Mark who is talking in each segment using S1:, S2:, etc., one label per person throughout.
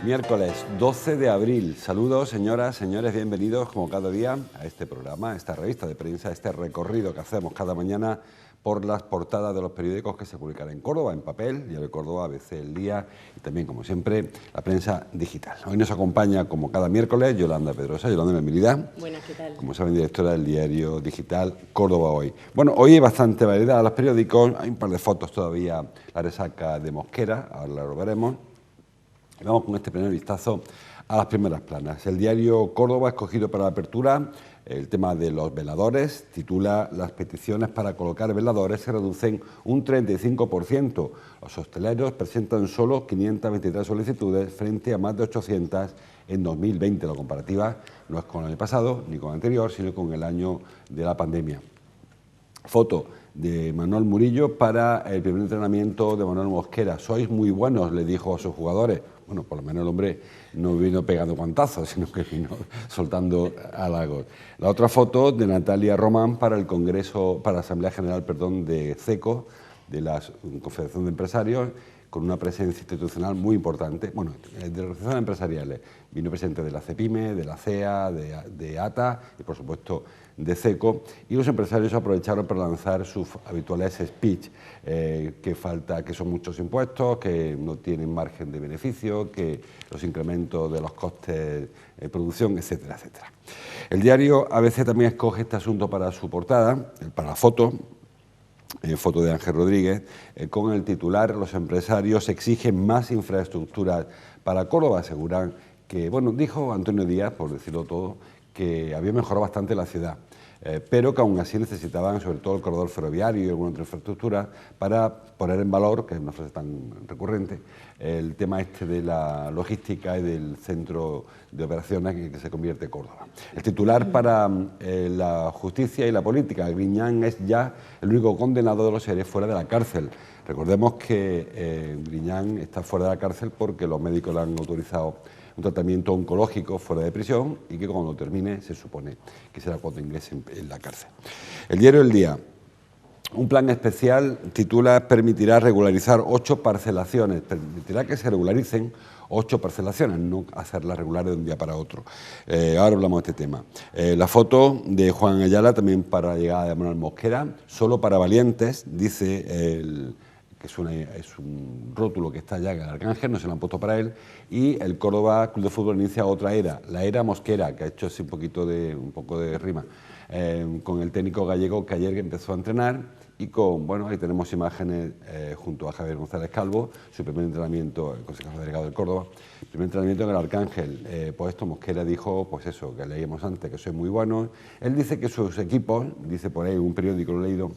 S1: Miércoles 12 de abril. Saludos, señoras, señores, bienvenidos como cada día a este programa, a esta revista de prensa, a este recorrido que hacemos cada mañana por las portadas de los periódicos que se publican en Córdoba, en papel, Diario de Córdoba, ABC El Día y también, como siempre, la prensa digital. Hoy nos acompaña, como cada miércoles, Yolanda Pedrosa. Yolanda, bienvenida.
S2: Buenas, ¿qué tal?
S1: Como saben, directora del diario digital Córdoba Hoy. Bueno, hoy hay bastante variedad a los periódicos, hay un par de fotos todavía, la resaca de Mosquera, ahora lo veremos. Vamos con este primer vistazo a las primeras planas. El diario Córdoba ha escogido para la apertura el tema de los veladores. Titula: las peticiones para colocar veladores se reducen un 35%. Los hosteleros presentan solo 523 solicitudes frente a más de 800 en 2020. La comparativa no es con el pasado ni con el anterior, sino con el año de la pandemia. Foto de Manuel Murillo para el primer entrenamiento de Manuel Mosquera. Sois muy buenos, le dijo a sus jugadores. Bueno, por lo menos el hombre no vino pegando guantazos, sino que vino soltando halagos. La otra foto de Natalia Román para el Congreso, para la Asamblea General, de CECO, de la Confederación de Empresarios, con una presencia institucional muy importante. Bueno, de organizaciones empresariales. Vino presidente de la CEPIME, de la CEA, de ATA y, por supuesto, de CECO. Y los empresarios aprovecharon para lanzar sus habituales speech, que son muchos impuestos, que no tienen margen de beneficio, que los incrementos de los costes de producción, etcétera, etcétera. El diario ABC también escoge este asunto para su portada, para la foto. Foto de Ángel Rodríguez, con el titular: los empresarios exigen más infraestructuras para Córdoba. Aseguran que, bueno, dijo Antonio Díaz, por decirlo todo, que había mejorado bastante la ciudad, pero que aún así necesitaban sobre todo el corredor ferroviario y alguna otra infraestructura para poner en valor, que es una frase tan recurrente, el tema este de la logística y del centro de operaciones en el que se convierte Córdoba. El titular para la justicia y la política: Griñán es ya el único condenado de los seres fuera de la cárcel. Recordemos que Griñán está fuera de la cárcel porque los médicos le han autorizado un tratamiento oncológico fuera de prisión y que cuando termine se supone que será cuando ingrese en la cárcel. El diario El Día: un plan especial, titula, permitirá regularizar 8 parcelaciones. Permitirá que se regularicen 8 parcelaciones, no hacerlas regulares de un día para otro. Ahora hablamos de este tema. La foto de Juan Ayala, también para la llegada de Manuel Mosquera, solo para valientes, dice que es un rótulo que está ya en el Arcángel, no se lo han puesto para él, y el Córdoba Club de Fútbol inicia otra era, la era Mosquera, que ha hecho así un poco de rima, con el técnico gallego que ayer empezó a entrenar, y con, bueno, ahí tenemos imágenes junto a Javier González Calvo, su primer entrenamiento, el consejero delegado del Córdoba, primer entrenamiento en el Arcángel. Pues esto, Mosquera dijo, pues eso, que leíamos antes, que soy muy bueno. Él dice que sus equipos, dice por ahí, un periódico lo he leído,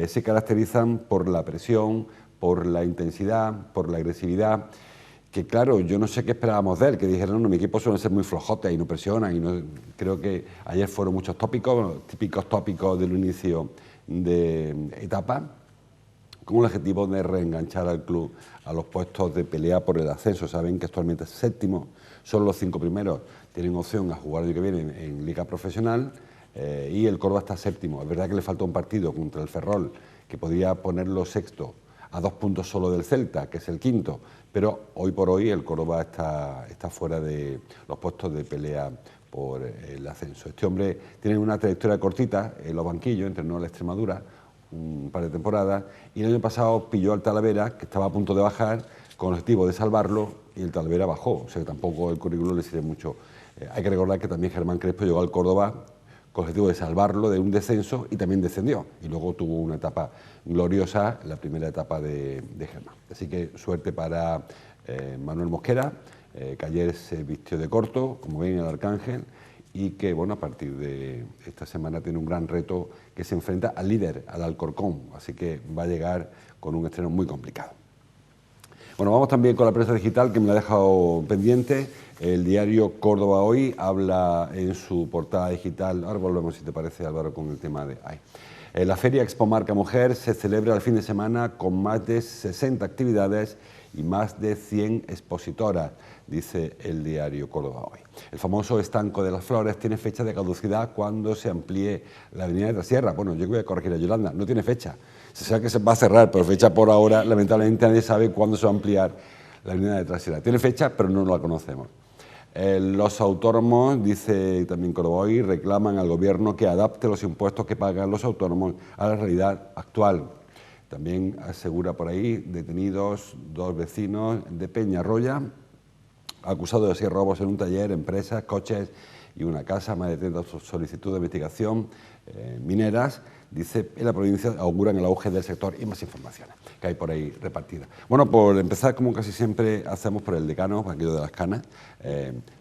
S1: se caracterizan por la presión, por la intensidad, por la agresividad, que claro, yo no sé qué esperábamos de él, que dijeron, no, mi equipo suele ser muy flojote y no presionan, y no, creo que ayer fueron muchos tópicos, típicos tópicos del inicio de etapa, con el objetivo de reenganchar al club a los puestos de pelea por el ascenso. Saben que actualmente es séptimo, solo los 5 primeros tienen opción a jugar el año que viene en Liga Profesional, y el Córdoba está séptimo. Es verdad que le falta un partido contra el Ferrol, que podría ponerlo sexto, a 2 puntos solo del Celta, que es el quinto, pero hoy por hoy el Córdoba está fuera de los puestos de pelea por el ascenso. Este hombre tiene una trayectoria cortita en los banquillos, entrenó en la Extremadura un par de temporadas, y el año pasado pilló al Talavera, que estaba a punto de bajar, con el objetivo de salvarlo, y el Talavera bajó, o sea que tampoco el currículo le sirve mucho. Hay que recordar que también Germán Crespo llegó al Córdoba con el objetivo de salvarlo de un descenso y también descendió, y luego tuvo una etapa gloriosa, la primera etapa de Germán. Así que suerte para Manuel Mosquera, que ayer se vistió de corto, como ven, en el Arcángel, y que, bueno, a partir de esta semana tiene un gran reto, que se enfrenta al líder, al Alcorcón, así que va a llegar con un estreno muy complicado. Bueno, vamos también con la prensa digital, que me la ha dejado pendiente. El diario Córdoba Hoy habla en su portada digital, ahora volvemos si te parece, Álvaro, con el tema de... la Feria Expo Marca Mujer se celebra el fin de semana con más de 60 actividades y más de 100 expositoras, dice el diario Córdoba Hoy. El famoso estanco de las flores tiene fecha de caducidad cuando se amplíe la avenida de Trasierra. Bueno, yo voy a corregir a Yolanda, no tiene fecha. Se sabe que se va a cerrar, pero fecha por ahora, lamentablemente nadie sabe cuándo se va a ampliar la avenida de Trasierra. Tiene fecha, pero no la conocemos. Los autónomos, dice también Córdoba Hoy, reclaman al gobierno que adapte los impuestos que pagan los autónomos a la realidad actual. También asegura por ahí detenidos 2 vecinos de Peñarroya, acusados de 6 robos en un taller, empresas, coches y una casa, más de 30 solicitudes de investigación mineras. Dice, en la provincia auguran el auge del sector y más informaciones que hay por ahí repartidas. Bueno, por empezar, como casi siempre hacemos por el decano, por aquello de las canas,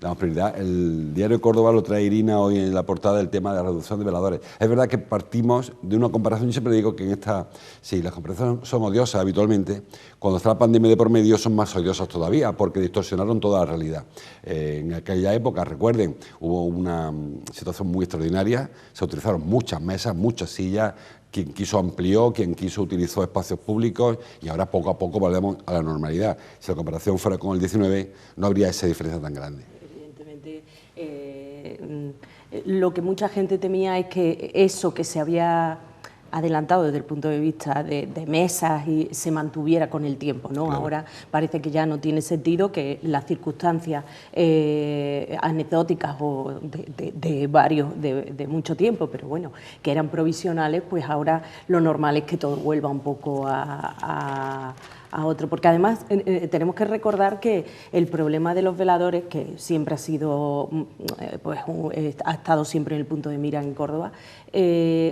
S1: damos prioridad. El diario de Córdoba lo trae Irina hoy en la portada del tema de la reducción de veladores. Es verdad que partimos de una comparación, yo siempre digo que en esta, sí, las comparaciones son odiosas habitualmente, cuando está la pandemia de por medio son más odiosas todavía, porque distorsionaron toda la realidad. En aquella época, recuerden, hubo una situación muy extraordinaria, se utilizaron muchas mesas, muchas sillas, quien quiso amplió, quien quiso utilizó espacios públicos y ahora poco a poco volvemos a la normalidad. Si la comparación fuera con el 19 no habría esa diferencia tan grande.
S2: Evidentemente, lo que mucha gente temía es que eso que se había adelantado desde el punto de vista de mesas y se mantuviera con el tiempo, ¿no? Claro. Ahora parece que ya no tiene sentido, que las circunstancias anecdóticas o de mucho tiempo, pero bueno, que eran provisionales, pues ahora lo normal es que todo vuelva un poco a otro, porque además tenemos que recordar que el problema de los veladores, que siempre ha sido, ha estado siempre en el punto de mira en Córdoba,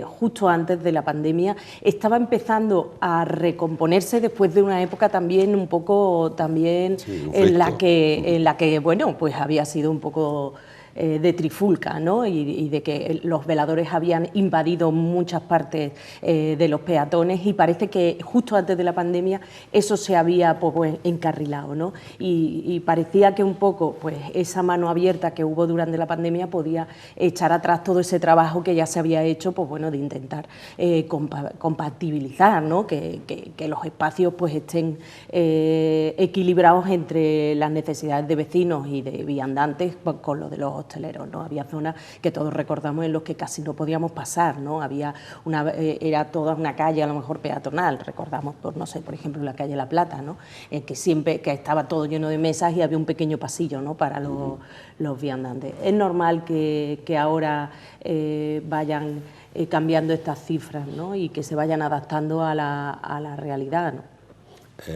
S2: justo antes de la pandemia estaba empezando a recomponerse después de una época también un poco en la que bueno, pues había sido un poco de trifulca, ¿no? Y de que los veladores habían invadido muchas partes de los peatones, y parece que justo antes de la pandemia eso se había encarrilado, ¿no? Y parecía que un poco pues esa mano abierta que hubo durante la pandemia podía echar atrás todo ese trabajo que ya se había hecho, pues bueno, de intentar compatibilizar, ¿no? Que los espacios pues estén equilibrados entre las necesidades de vecinos y de viandantes con lo de los hosteleros, ¿no? Había zonas que todos recordamos en los que casi no podíamos pasar, ¿no? Había era toda una calle a lo mejor peatonal, recordamos, no sé, por ejemplo, la calle La Plata, ¿no? Que siempre que estaba todo lleno de mesas y había un pequeño pasillo, ¿no? Para los viandantes. Es normal que ahora vayan cambiando estas cifras, ¿no? Y que se vayan adaptando a la realidad, ¿no?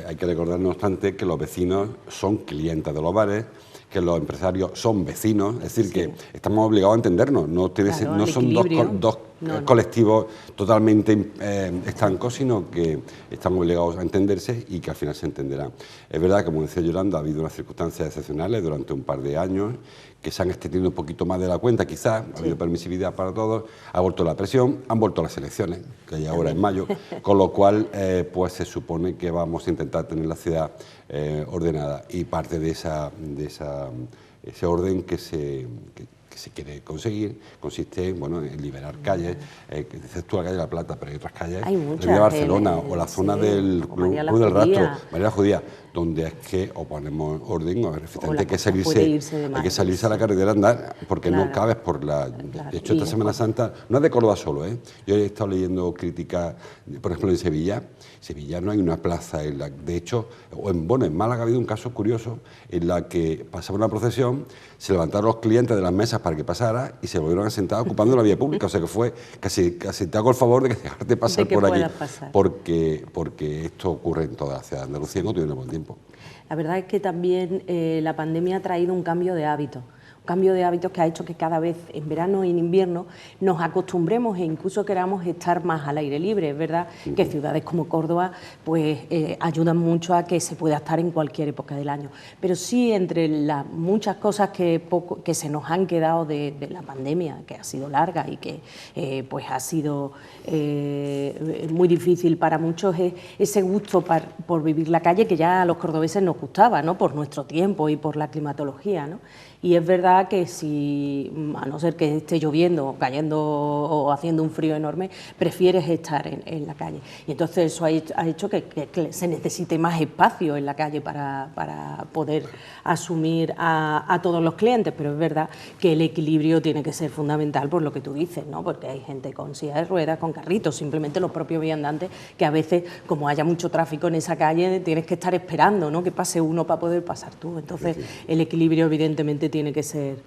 S1: Hay que recordar, no obstante, que los vecinos son clientes de los bares, que los empresarios son vecinos, es decir, que estamos obligados a entendernos, no son dos colectivos totalmente estancos, sino que están obligados a entenderse y que al final se entenderán. Es verdad que, como decía Yolanda, ha habido unas circunstancias excepcionales durante un par de años que se han extendido un poquito más de la cuenta, quizás, ha habido permisividad para todos, ha vuelto la presión, han vuelto las elecciones, que hay ahora en mayo, con lo cual pues se supone que vamos a intentar tener la ciudad ordenada, y parte de ese orden que se quiere conseguir consiste en liberar calles, dices tú la calle de La Plata, pero hay otras calles,
S2: hay muchas,
S1: de Barcelona o la zona del Club del Rastro, María la Judía, donde es que o ponemos orden, o efectivamente hay que salirse a la carretera a andar, porque no cabes por la... De hecho, esta Semana Santa no es de Córdoba solo, ¿eh? Yo he estado leyendo críticas, por ejemplo, en Sevilla no hay una plaza, de hecho, en Málaga ha habido un caso curioso en la que pasaba una procesión, se levantaron los clientes de las mesas para que pasara y se volvieron a sentar ocupando la vía pública, o sea que fue casi te hago el favor de que dejarte pasar por aquí, porque esto ocurre en toda la ciudad de Andalucía, no tiene buen tiempo.
S2: La verdad es que también la pandemia ha traído un cambio de hábitos. cambio de hábitos que ha hecho que cada vez en verano y en invierno nos acostumbremos e incluso queramos estar más al aire libre. Es verdad que ciudades como Córdoba pues ayudan mucho a que se pueda estar en cualquier época del año, pero sí, entre las muchas cosas que se nos han quedado de la pandemia, que ha sido larga y que pues ha sido muy difícil para muchos, es ese gusto por vivir la calle que ya a los cordobeses nos gustaba, ¿no?, por nuestro tiempo y por la climatología, ¿no? Y es verdad que si, a no ser que esté lloviendo, cayendo o haciendo un frío enorme, prefieres estar en la calle. Y entonces eso ha hecho que se necesite más espacio en la calle para poder asumir a todos los clientes, pero es verdad que el equilibrio tiene que ser fundamental por lo que tú dices, ¿no? Porque hay gente con silla de ruedas, con carritos, simplemente los propios viandantes, que a veces, como haya mucho tráfico en esa calle, tienes que estar esperando, ¿no?, que pase uno para poder pasar tú. Entonces, el equilibrio evidentemente tiene que ser...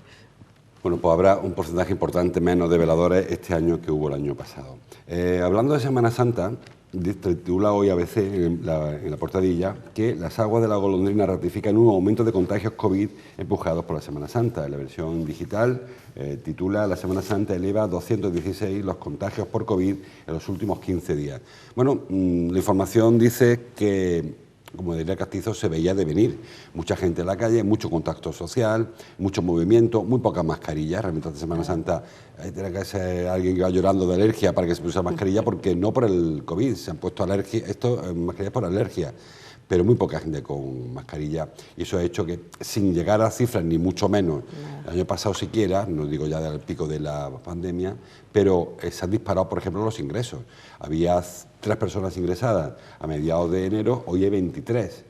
S1: Bueno, pues habrá un porcentaje importante menos de veladores este año que hubo el año pasado. Hablando de Semana Santa, titula hoy ABC en la portadilla que las aguas de la Golondrina ratifican un aumento de contagios COVID empujados por la Semana Santa. En la versión digital titula: la Semana Santa eleva a 216 los contagios por COVID en los últimos 15 días. Bueno, la información dice que, como diría Castizo, se veía de venir. Mucha gente en la calle, mucho contacto social, mucho movimiento, muy pocas mascarillas. Realmente esta Semana Santa tiene que ser alguien que va llorando de alergia para que se pusiera mascarilla, porque no por el COVID, se han puesto mascarillas por alergia, pero muy poca gente con mascarilla, y eso ha hecho que, sin llegar a cifras ni mucho menos, el año pasado siquiera, no digo ya del pico de la pandemia, pero se han disparado, por ejemplo, los ingresos. Había 3 personas ingresadas a mediados de enero, hoy hay 23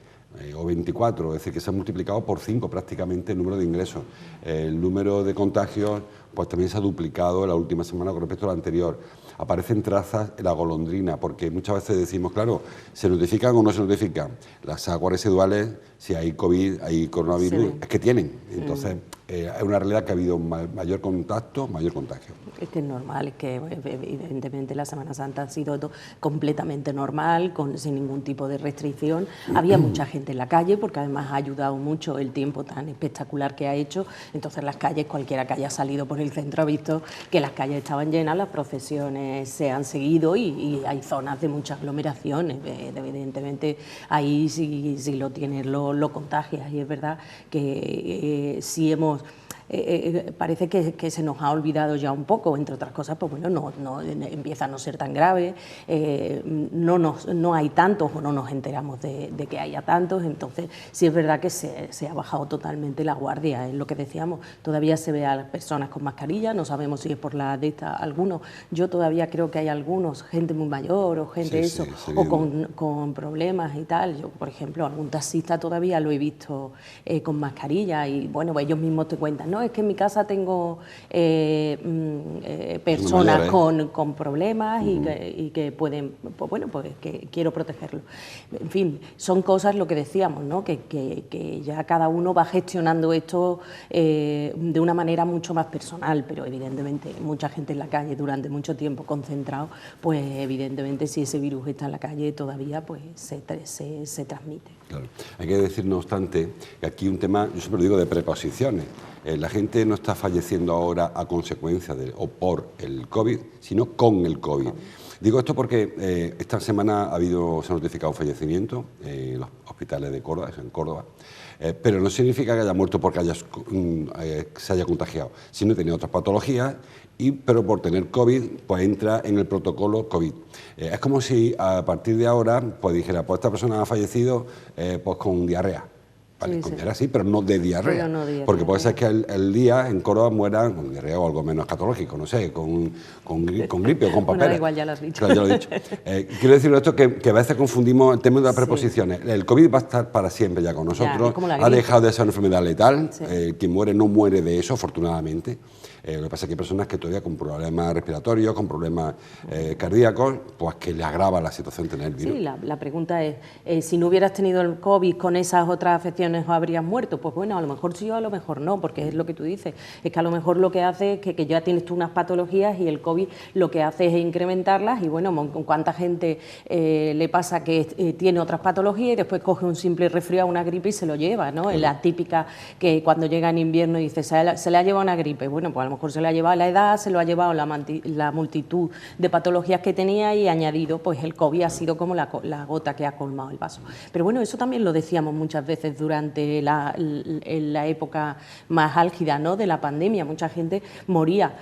S1: o 24, es decir, que se ha multiplicado por 5 prácticamente el número de ingresos. El número de contagios pues también se ha duplicado en la última semana con respecto a la anterior. Aparecen trazas en la Golondrina, porque muchas veces decimos, claro, ¿se notifican o no se notifican? Las aguas residuales, si hay COVID, hay coronavirus, sí, es que tienen. Entonces, es una realidad que ha habido mayor contacto, mayor contagio.
S2: Es que es normal, es que evidentemente la Semana Santa ha sido completamente normal, sin ningún tipo de restricción. Había mucha gente en la calle, porque además ha ayudado mucho el tiempo tan espectacular que ha hecho. Entonces las calles, cualquiera que haya salido por el centro ha visto que las calles estaban llenas, las procesiones se han seguido y hay zonas de mucha aglomeración. Evidentemente ahí si lo tienes lo contagias, y es verdad que sí hemos... parece que se nos ha olvidado ya un poco, entre otras cosas, pues bueno, no empieza a no ser tan grave, no hay tantos o no nos enteramos de que haya tantos. Entonces sí es verdad que se ha bajado totalmente la guardia, es lo que decíamos. Todavía se ve a las personas con mascarilla, no sabemos si es por la de esta, algunos, yo todavía creo que hay algunos, gente muy mayor o gente o con problemas y tal. Yo, por ejemplo, algún taxista todavía lo he visto con mascarilla, y bueno, pues ellos mismos te cuentan, no, es que en mi casa tengo personas con problemas y que pueden, pues bueno, pues que quiero protegerlo. En fin, son cosas, lo que decíamos, ¿no?, que ya cada uno va gestionando esto de una manera mucho más personal, pero evidentemente mucha gente en la calle durante mucho tiempo concentrado, pues evidentemente si ese virus está en la calle todavía, pues se transmite.
S1: Claro. Hay que decir, no obstante, que aquí un tema, yo siempre lo digo, de preposiciones. La gente no está falleciendo ahora a consecuencia o por el COVID, sino con el COVID. Digo esto porque esta semana se ha notificado un fallecimiento en los hospitales de Córdoba, en Córdoba, pero no significa que haya muerto porque se haya contagiado, sino que tenía otras patologías, pero por tener COVID, pues entra en el protocolo COVID. Es como si a partir de ahora pues dijera, pues esta persona ha fallecido pues con diarrea. Vale, con diarrea sí, pero no de diarrea. Porque puede ser que el día en Córdoba mueran con diarrea o algo menos escatológico, no sé, con gripe o con papel.
S2: Bueno, igual ya lo has dicho.
S1: Claro, ya lo he dicho. Quiero decir esto, que a veces confundimos el tema de las preposiciones. El COVID va a estar para siempre ya con nosotros. Ha dejado de ser una enfermedad letal. Quien muere no muere de eso, afortunadamente. Lo que pasa es que hay personas que todavía con problemas respiratorios, con problemas cardíacos, pues que le agrava la situación tener el virus.
S2: Sí, la pregunta es, si no hubieras tenido el COVID con esas otras afecciones poblaciones habrían muerto. Pues bueno, a lo mejor sí o a lo mejor no, porque es lo que tú dices, es que a lo mejor lo que hace es que ya tienes tú unas patologías y el COVID lo que hace es incrementarlas y bueno, con cuánta gente le pasa que tiene otras patologías y después coge un simple resfriado, una gripe y se lo lleva, ¿no? Es la típica que cuando llega en invierno dice, se le ha llevado una gripe. Bueno, pues a lo mejor se le ha llevado la edad, se lo ha llevado la multitud de patologías que tenía y añadido, pues el COVID ha sido como la gota que ha colmado el vaso. Pero bueno, eso también lo decíamos muchas veces durante la época más álgida, ¿no?, de la pandemia. Mucha gente moría,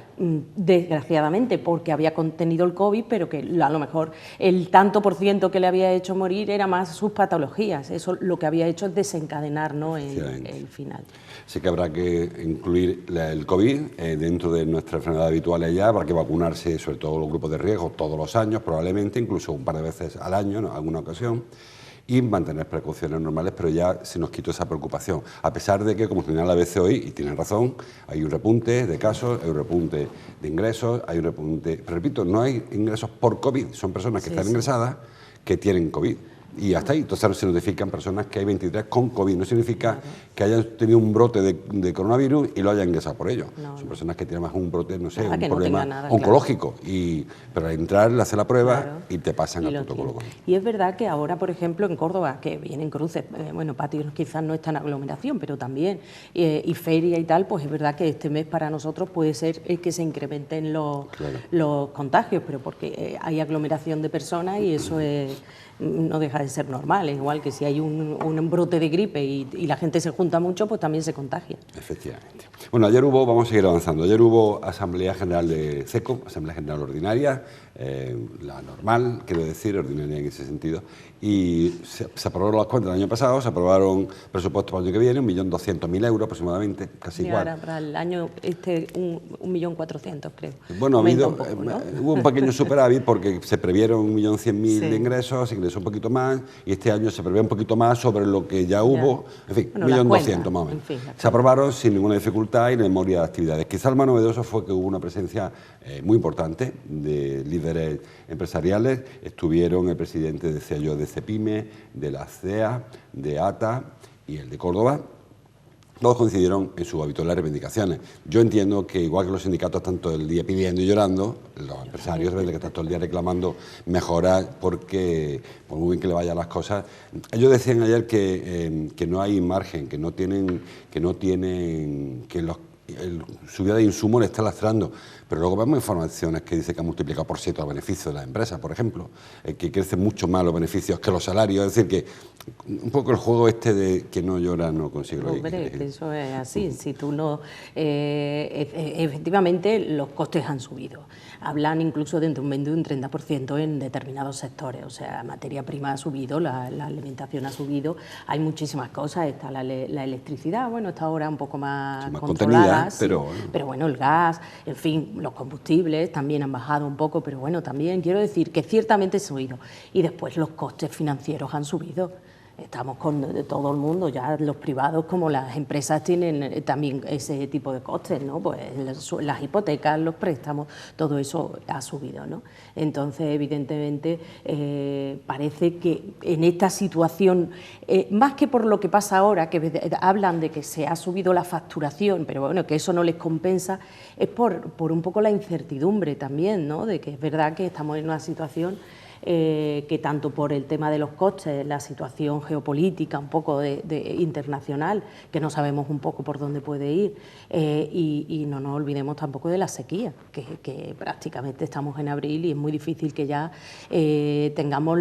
S2: desgraciadamente, porque había contenido el COVID, pero que a lo mejor el tanto por ciento que le había hecho morir era más sus patologías. Eso lo que había hecho es desencadenar, ¿no?, el final.
S1: Sí que habrá que incluir el COVID dentro de nuestras enfermedades habituales ya, habrá que vacunarse, sobre todo los grupos de riesgo, todos los años, probablemente, incluso un par de veces al año, en alguna ocasión, y mantener precauciones normales, pero ya se nos quitó esa preocupación. A pesar de que, como señala la ABC hoy, y tienen razón, hay un repunte de casos, hay un repunte de ingresos, hay un repunte... Pero repito, no hay ingresos por COVID, son personas que están ingresadas que tienen COVID. Y hasta ahí, entonces se notifican personas que hay 23 con COVID. No significa que hayan tenido un brote de coronavirus y lo hayan ingresado por ello. Son personas que tienen más un brote, no sé, un problema oncológico. Pero al entrar, le hace la prueba y te pasan al protocolo.
S2: Y es verdad que ahora, por ejemplo, en Córdoba, que vienen cruces, bueno, patios quizás no está en aglomeración, pero también, y feria y tal, pues es verdad que este mes para nosotros puede ser que se incrementen los contagios, pero porque hay aglomeración de personas y eso no deja de ser normal, es igual que si hay un brote de gripe y la gente se junta mucho, pues también se contagia.
S1: Efectivamente. Bueno, ayer vamos a seguir avanzando, ayer hubo Asamblea General de SECO, Asamblea General Ordinaria, la normal, quiero decir, ordinaria en ese sentido, y se aprobaron las cuentas del año pasado, se aprobaron presupuestos para el año que viene, 1.200.000 euros aproximadamente, casi igual.
S2: Ahora para el año 1.400.000, creo.
S1: Bueno, hubo un pequeño superávit porque se previeron 1.100.000 de ingresos, se ingresó un poquito más, y este año se prevé un poquito más sobre lo que ya hubo, en fin, 1.200.000 más o menos. Se aprobaron sin ninguna dificultad y en memoria de actividades. Quizá el más novedoso fue que hubo una presencia muy importante de líderes empresariales. Estuvieron el presidente, decía yo, de CEPIME, de la CEA, de ATA y el de Córdoba. Todos coincidieron en sus habituales reivindicaciones. Yo entiendo que, igual que los sindicatos están todo el día pidiendo y llorando, los empresarios deben de estar todo el día reclamando mejoras porque, por muy bien que le vayan las cosas... Ellos decían ayer que no hay margen, que subida de insumos le está lastrando, pero luego vemos informaciones que dicen que ha multiplicado por 7 los beneficios de las empresas, por ejemplo, que crecen mucho más los beneficios que los salarios, es decir, que un poco el juego de que no llora no consigue lo que quiere.
S2: Eso es así, si tú no... efectivamente los costes han subido, hablan incluso de un 20 o un 30% en determinados sectores, o sea, materia prima ha subido, la alimentación ha subido, hay muchísimas cosas, está la electricidad, bueno, está ahora un poco más controlada,
S1: pero
S2: bueno, el gas, en fin, los combustibles también han bajado un poco, pero bueno, también quiero decir que ciertamente ha subido. Y después los costes financieros han subido. Estamos con todo el mundo, ya los privados como las empresas tienen también ese tipo de costes, ¿no? Pues las hipotecas, los préstamos, todo eso ha subido, ¿no? Entonces, evidentemente, parece que en esta situación, más que por lo que pasa ahora, que hablan de que se ha subido la facturación, pero bueno, que eso no les compensa, es por un poco la incertidumbre también, ¿no? De que es verdad que estamos en una situación que tanto por el tema de los costes, la situación geopolítica un poco internacional, que no sabemos un poco por dónde puede ir, y no nos olvidemos tampoco de la sequía, que prácticamente estamos en abril y es muy difícil que ya tengamos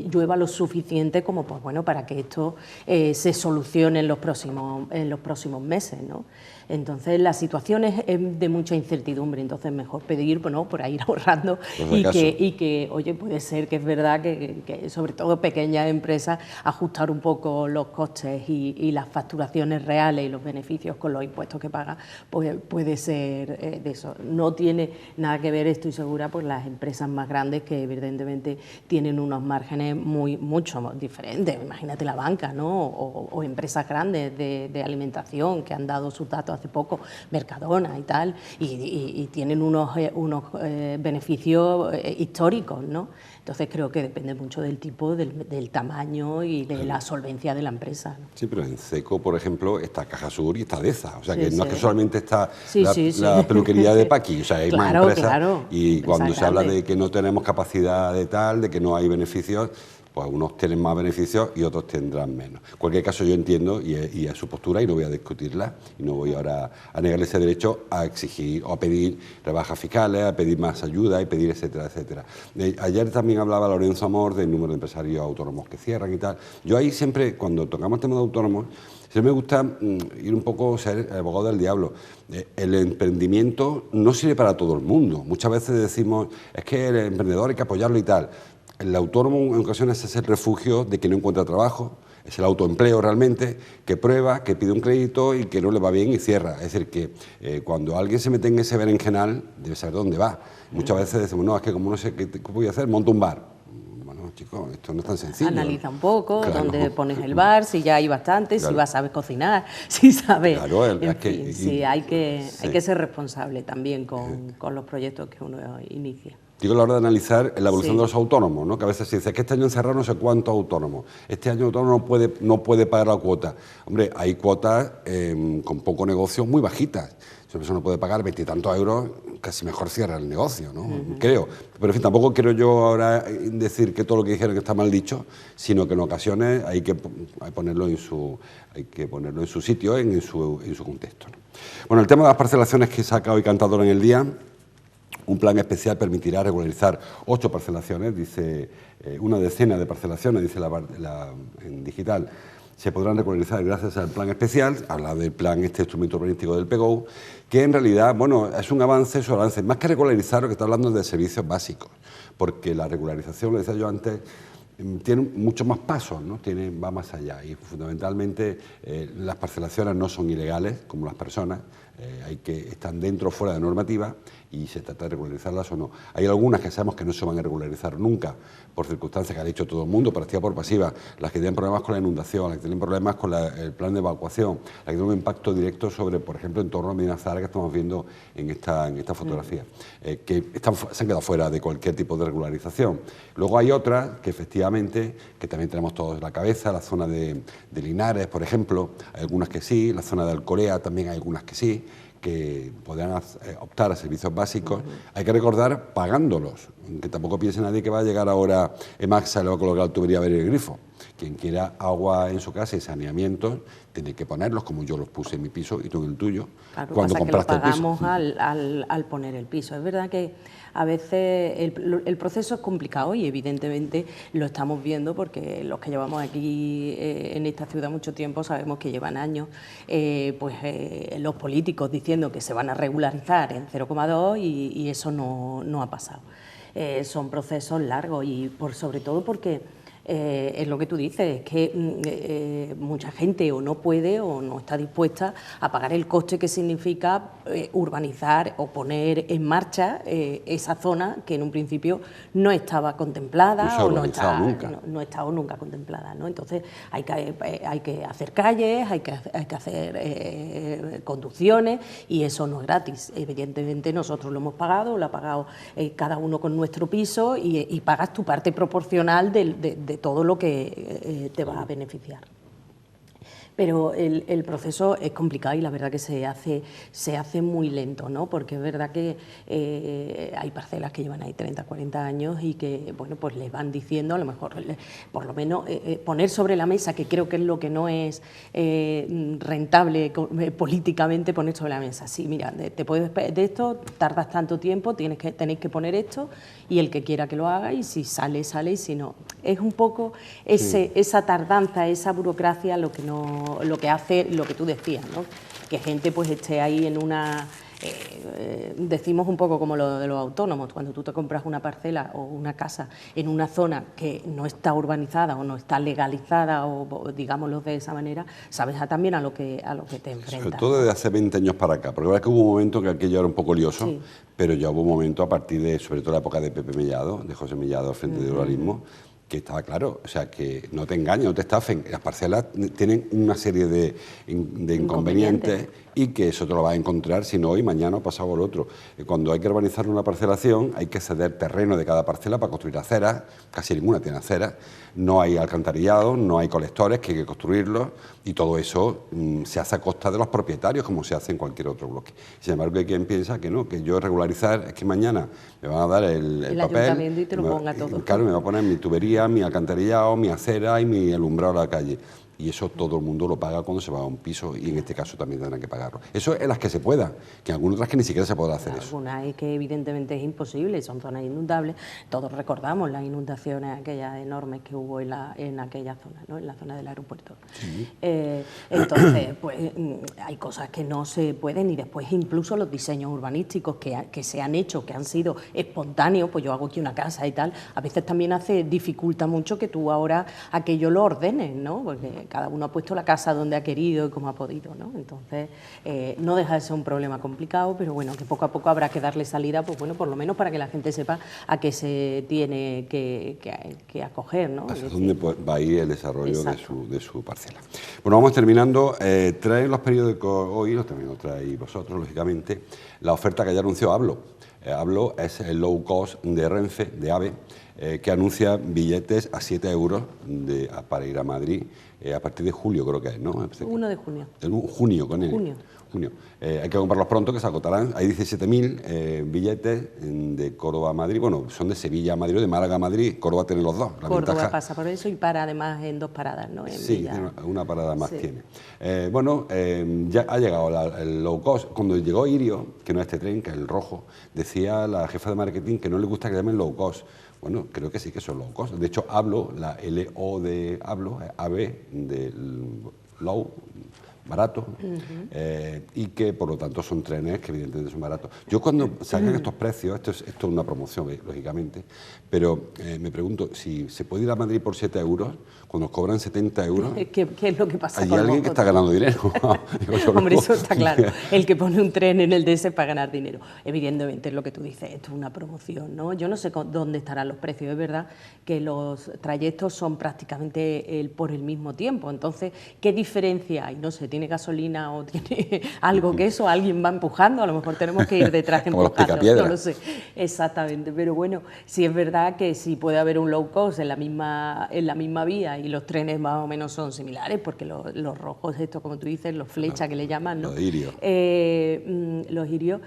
S2: llueva lo suficiente como pues, bueno, para que esto se solucione en los próximos meses, ¿no? Entonces la situación es de mucha incertidumbre, entonces mejor pedir, bueno, por ir ahorrando y que, oye, puede ser que es verdad que sobre todo pequeñas empresas ajustar un poco los costes y las facturaciones reales y los beneficios con los impuestos que pagan, pues puede ser de eso. No tiene nada que ver, estoy segura, por las empresas más grandes que evidentemente tienen unos márgenes mucho más diferentes. Imagínate la banca, ¿no? O empresas grandes de alimentación que han dado sus datos hace poco, Mercadona y tal, y tienen unos beneficios históricos, ¿no? Entonces creo que depende mucho del tipo, del tamaño y de la solvencia de la empresa, ¿no?
S1: Sí, pero en Seco, por ejemplo, está Caja Sur y está Deza. O sea,
S2: Sí,
S1: que no
S2: sí.
S1: es que solamente está
S2: Sí, sí, sí.
S1: la peluquería de Paqui, o sea, hay más
S2: Claro,
S1: empresas.
S2: claro,
S1: Y cuando
S2: empresas
S1: se habla
S2: grandes.
S1: de que no tenemos capacidad de tal, de que no hay beneficios, pues unos tienen más beneficios y otros tendrán menos. En cualquier caso, yo entiendo y es su postura y no voy a discutirla y no voy ahora a negarle ese derecho a exigir o a pedir rebajas fiscales, a pedir más ayuda y pedir etcétera, etcétera. Ayer también hablaba Lorenzo Amor del número de empresarios autónomos que cierran y tal. Yo ahí siempre, cuando tocamos temas de autónomos, siempre me gusta ir un poco, ser el abogado del diablo. El emprendimiento no sirve para todo el mundo. Muchas veces decimos, es que el emprendedor hay que apoyarlo y tal. El autónomo en ocasiones es el refugio de que no encuentra trabajo, es el autoempleo realmente, que prueba, que pide un crédito y que no le va bien y cierra. Es decir, que cuando alguien se mete en ese berenjenal, debe saber dónde va. Muchas veces decimos, no, es que como no sé qué voy a hacer, monto un bar. Bueno, chicos, esto no es tan sencillo.
S2: Analiza un poco,
S1: Claro.
S2: dónde pones el bar, si ya hay bastante,
S1: Claro.
S2: si vas a saber cocinar, si sabes.
S1: Claro,
S2: En
S1: es que-
S2: fin, sí, hay que
S1: sí.
S2: ser responsable también con los proyectos que uno inicia.
S1: Digo, a la hora de analizar la evolución
S2: Sí.
S1: de los autónomos, ¿no? Que a veces se dice que este año encerraron no sé cuántos autónomos, este año el autónomo no puede pagar la cuota. Hombre, hay cuotas con poco negocio muy bajitas. Si una persona no puede pagar 20 y tantos euros, casi mejor cierra el negocio, ¿no? Creo. Pero en fin, tampoco quiero yo ahora decir que todo lo que dijeron está mal dicho, sino que en ocasiones hay que ponerlo en su sitio, en su contexto, ¿no? Bueno, el tema de las parcelaciones que saca hoy Cantador en el día. Un plan especial permitirá regularizar 8 parcelaciones, dice una decena de parcelaciones, dice en digital, se podrán regularizar gracias al plan especial, habla del plan, este instrumento urbanístico del PGO, que en realidad, bueno, es un avance, más que regularizar, lo que está hablando es de servicios básicos, porque la regularización, lo decía yo antes, tiene muchos más pasos, ¿no? Va más allá y fundamentalmente las parcelaciones no son ilegales como las personas, están dentro o fuera de normativa y se trata de regularizarlas o no. Hay algunas que sabemos que no se van a regularizar nunca por circunstancias que ha dicho todo el mundo, por activa por pasiva, las que tienen problemas con la inundación, las que tienen problemas con el plan de evacuación, las que tienen un impacto directo sobre, por ejemplo, en torno a Medina Zahara que estamos viendo en esta fotografía, se han quedado fuera de cualquier tipo de regularización. Luego hay otras que efectivamente, que también tenemos todos en la cabeza, la zona de Linares, por ejemplo, hay algunas que sí, la zona de Alcorea también hay algunas que sí, que podrán optar a servicios básicos, hay que recordar pagándolos, que tampoco piense nadie que va a llegar ahora Emaxa y le va a colocar tubería a ver el grifo. Quien quiera agua en su casa y saneamientos, tiene que ponerlos, como yo los puse en mi piso y tú en el tuyo,
S2: Claro,
S1: cuando
S2: pasa que lo
S1: compraste el piso.
S2: pagamos al poner el piso. Es verdad que a veces el proceso es complicado y evidentemente lo estamos viendo porque los que llevamos aquí en esta ciudad mucho tiempo sabemos que llevan años los políticos diciendo que se van a regularizar en 0,2 y eso no ha pasado. Son procesos largos y sobre todo porque es lo que tú dices, es que mucha gente o no puede o no está dispuesta a pagar el coste que significa urbanizar o poner en marcha esa zona que en un principio no estaba contemplada o no estaba nunca contemplada, ¿no? Entonces hay que hacer calles, hay que hacer conducciones y eso no es gratis. Evidentemente nosotros lo hemos pagado, lo ha pagado cada uno con nuestro piso y pagas tu parte proporcional de todo lo que te va a beneficiar. Pero el proceso es complicado y la verdad que se hace muy lento, ¿no? Porque es verdad que hay parcelas que llevan ahí 30, 40 años y que, bueno, pues les van diciendo, a lo mejor, por lo menos, poner sobre la mesa, que creo que es lo que no es rentable políticamente, poner sobre la mesa. Sí, mira, te puedes de esto, tardas tanto tiempo, tenéis que poner esto y el que quiera que lo haga y si sale, sale y si no. Es un poco esa tardanza, esa burocracia lo que hace lo que tú decías, ¿no? Que gente pues esté ahí en una... decimos un poco como lo de los autónomos, cuando tú te compras una parcela o una casa en una zona que no está urbanizada o no está legalizada o digámoslo de esa manera, sabes también a lo que te enfrentas.
S1: Sobre todo desde hace 20 años para acá, porque la verdad es que hubo un momento que aquello era un poco lioso, pero ya hubo un momento a partir de, sobre todo la época de Pepe Mellado, de José Mellado al frente del urbanismo, que estaba claro, o sea, que no te engañen, no te estafen. Las parcelas tienen una serie de inconvenientes y que eso te lo vas a encontrar si no hoy, mañana o pasado el otro. Cuando hay que urbanizar una parcelación hay que ceder terreno de cada parcela para construir aceras, casi ninguna tiene aceras, no hay alcantarillado, no hay colectores que hay que construirlos y todo eso se hace a costa de los propietarios como se hace en cualquier otro bloque. Sin embargo, hay quien piensa que no, que yo regularizar es que mañana me van a dar el papel
S2: ayuntamiento y te lo ponga todo.
S1: Claro, me va a poner mi tubería, mi alcantarillado, mi acera y mi alumbrado a la calle. Y eso todo el mundo lo paga cuando se va a un piso y en este caso también tendrán que pagarlo. Eso es las que se pueda, que en algunas otras que ni siquiera se podrá hacer eso.
S2: Algunas es que evidentemente es imposible, son zonas inundables. Todos recordamos las inundaciones aquellas enormes que hubo en aquella zona, ¿no? En la zona del aeropuerto. Sí. Entonces, pues hay cosas que no se pueden y después incluso los diseños urbanísticos que se han hecho, que han sido espontáneos, pues yo hago aquí una casa y tal, a veces también dificulta mucho que tú ahora aquello lo ordenes, ¿no? Porque cada uno ha puesto la casa donde ha querido y como ha podido, ¿no? Entonces, no deja de ser un problema complicado, pero bueno, que poco a poco habrá que darle salida, pues bueno, por lo menos para que la gente sepa a qué se tiene que acoger, ¿no?
S1: Hacia dónde va a ir el desarrollo de su parcela. Bueno, vamos terminando. Traen los periódicos hoy, los también lo traéis vosotros, lógicamente, la oferta que ya anunció Hablo. Hablo es el low cost de Renfe, de AVE, que anuncia billetes a 7 euros para ir a Madrid a partir de julio, creo que es, ¿no?
S2: 1 de junio.
S1: Junio, con él. Junio. Hay que comprarlos pronto, que se agotarán. Hay 17.000 billetes de Córdoba a Madrid. Bueno, son de Sevilla a Madrid o de Málaga a Madrid. Córdoba tiene los dos.
S2: Córdoba pasa por eso y para además en 2 paradas, ¿no?
S1: Sí, una parada más tiene. Ya ha llegado el low cost. Cuando llegó Irio, que no es este tren, que es el rojo, decía la jefa de marketing que no le gusta que llamen low cost. Bueno, creo que sí que son low cost. De hecho, Hablo, la LO de Hablo, AB de low, barato, y que por lo tanto son trenes que evidentemente son baratos. Yo cuando sacan estos precios, esto es una promoción, lógicamente, pero me pregunto, si se puede ir a Madrid por 7 euros, cuando nos cobran 70 euros...
S2: ¿Qué es lo que pasa
S1: hay alguien que está ganando dinero.
S2: Hombre, eso está claro. El que pone un tren en el DS para ganar dinero. Evidentemente es lo que tú dices, esto es una promoción, ¿no? Yo no sé dónde estarán los precios, es verdad que los trayectos son prácticamente por el mismo tiempo, entonces, ¿qué diferencia hay? No sé, ¿tiene gasolina o tiene algo que eso? Alguien va empujando, a lo mejor tenemos que ir detrás empujando, no lo sé exactamente, pero bueno, sí es verdad que sí puede haber un low cost en la misma vía y los trenes más o menos son similares, porque los rojos estos, como tú dices, los flechas que le llaman, ¿no?
S1: Los Irio.
S2: Los Irio,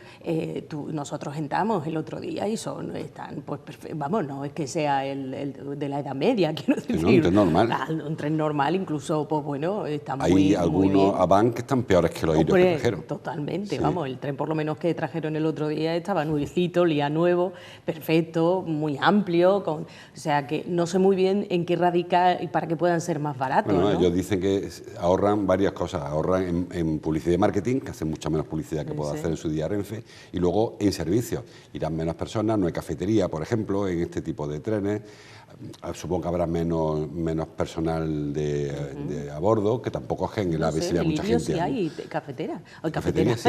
S2: nosotros entramos el otro día y están, pues, vamos, no es que sea el de la Edad Media, quiero decir.
S1: No, un tren normal.
S2: Un tren normal, incluso, pues bueno, está
S1: muy bien. Hay algunos Avant que están peores que los Irios que trajeron.
S2: Totalmente, sí. Vamos, el tren por lo menos que trajeron el otro día estaba nuevecito, olía nuevo, perfecto, muy amplio, o sea que no sé muy bien en qué radica y para que puedan ser más baratos.
S1: Bueno,
S2: ¿no?
S1: Ellos dicen que ahorran varias cosas, ahorran en publicidad y marketing, que hacen mucha menos publicidad que puede hacer en su día Renfe, y luego en servicios, irán menos personas, no hay cafetería, por ejemplo, en este tipo de trenes. Supongo que habrá menos personal a bordo, que tampoco es en el AVE, si hay mucha gente.
S2: Sí hay cafeteras. Hay
S1: cafeterías,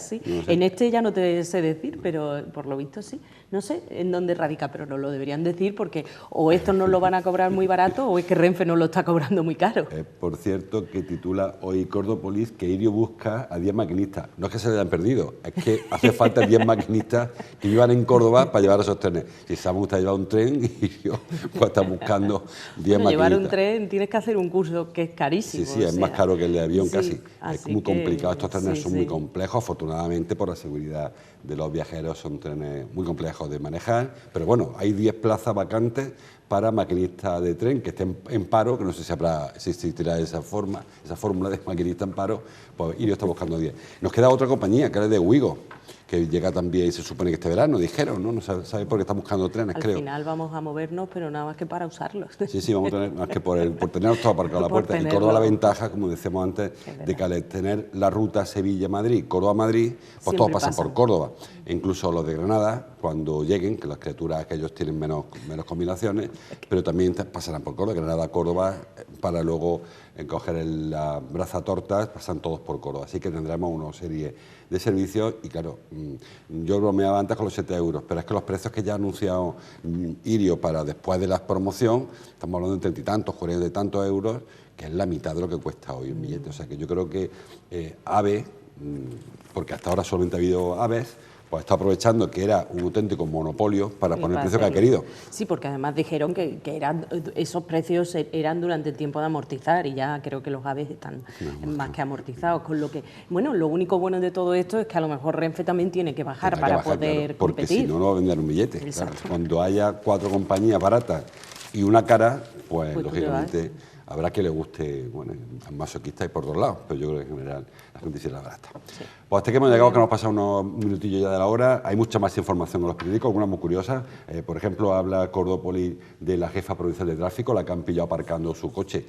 S2: sí.
S1: No sé.
S2: En este ya no te sé decir, pero por lo visto sí. No sé en dónde radica, pero no lo deberían decir porque o estos nos lo van a cobrar muy barato o es que Renfe nos lo está cobrando muy caro.
S1: Por cierto, que titula hoy Córdopolis que Irio busca a 10 maquinistas. No es que se le hayan perdido, es que hace falta 10 maquinistas que vivan en Córdoba para llevar esos trenes. Si Samu gusta llevar un tren, Irio pues está buscando 10 maquinistas.
S2: Llevar un tren tienes que hacer un curso que es carísimo.
S1: Sí, es más caro que el de avión casi. Es muy complicado, estos trenes son muy complejos, afortunadamente por la seguridad de los viajeros son trenes muy complejos de manejar, pero bueno, hay 10 plazas vacantes para maquinistas de tren que estén en paro, que no sé si existirá esa fórmula de maquinista en paro, pues Irio está buscando 10. Nos queda otra compañía, que es de Wigo, que llega también, se supone que este verano, dijeron, ¿no? No sabe por qué está buscando trenes, creo.
S2: Al final vamos a movernos, pero nada más que para usarlos.
S1: Sí, vamos a tener, más que por tenerlos todos aparcados a la puerta. En Córdoba la ventaja, como decíamos antes, de que al tener la ruta Sevilla-Madrid, Córdoba-Madrid, pues todos pasan por Córdoba. E incluso los de Granada, cuando lleguen, que las criaturas que ellos tienen menos combinaciones, pero también pasarán por Córdoba, Granada-Córdoba, para luego coger la Braza Tortas, pasan todos por Córdoba. Así que tendremos una serie de servicios y claro, Yo bromeaba antes con los 7 euros, pero es que los precios que ya ha anunciado Irio para después de la promoción, estamos hablando de 30 y tantos, 40 y tantos euros, que es la mitad de lo que cuesta hoy un billete. O sea que yo creo que AVE, porque hasta ahora solamente ha habido aves, pues está aprovechando que era un auténtico monopolio para poner el precio que ha querido.
S2: Sí, porque además dijeron que esos precios eran durante el tiempo de amortizar y ya creo que los aves están más que amortizados, con lo que, bueno, lo único bueno de todo esto es que a lo mejor Renfe también tiene que bajar para poder
S1: claro, porque
S2: competir.
S1: Si no, no va a vender un billete. Claro. Cuando haya 4 compañías baratas y una cara, pues lógicamente habrá que le guste, bueno, al masoquista y por dos lados, pero yo creo que en general la gente sí la barata. Sí. Pues hasta que hemos llegado, que nos pasa unos minutillos ya de la hora. Hay mucha más información en los periódicos, algunas muy curiosas. Por ejemplo, habla Cordópoli de la jefa provincial de tráfico, la que han pillado aparcando su coche,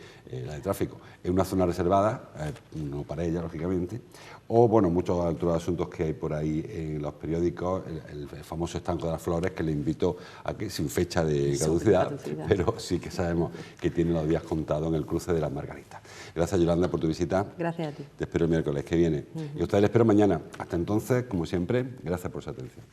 S1: la de tráfico, en una zona reservada, no para ella, lógicamente. O, bueno, muchos otros asuntos que hay por ahí en los periódicos, el famoso estanco de las flores, que le invito a que, sin fecha de caducidad, pero sí que sabemos que tiene los días contados en el cruce de las Margaritas. Gracias, Yolanda, por tu visita.
S2: Gracias a ti.
S1: Te espero el miércoles que viene. Y a ustedes les espero mañana. Hasta entonces, como siempre, gracias por su atención.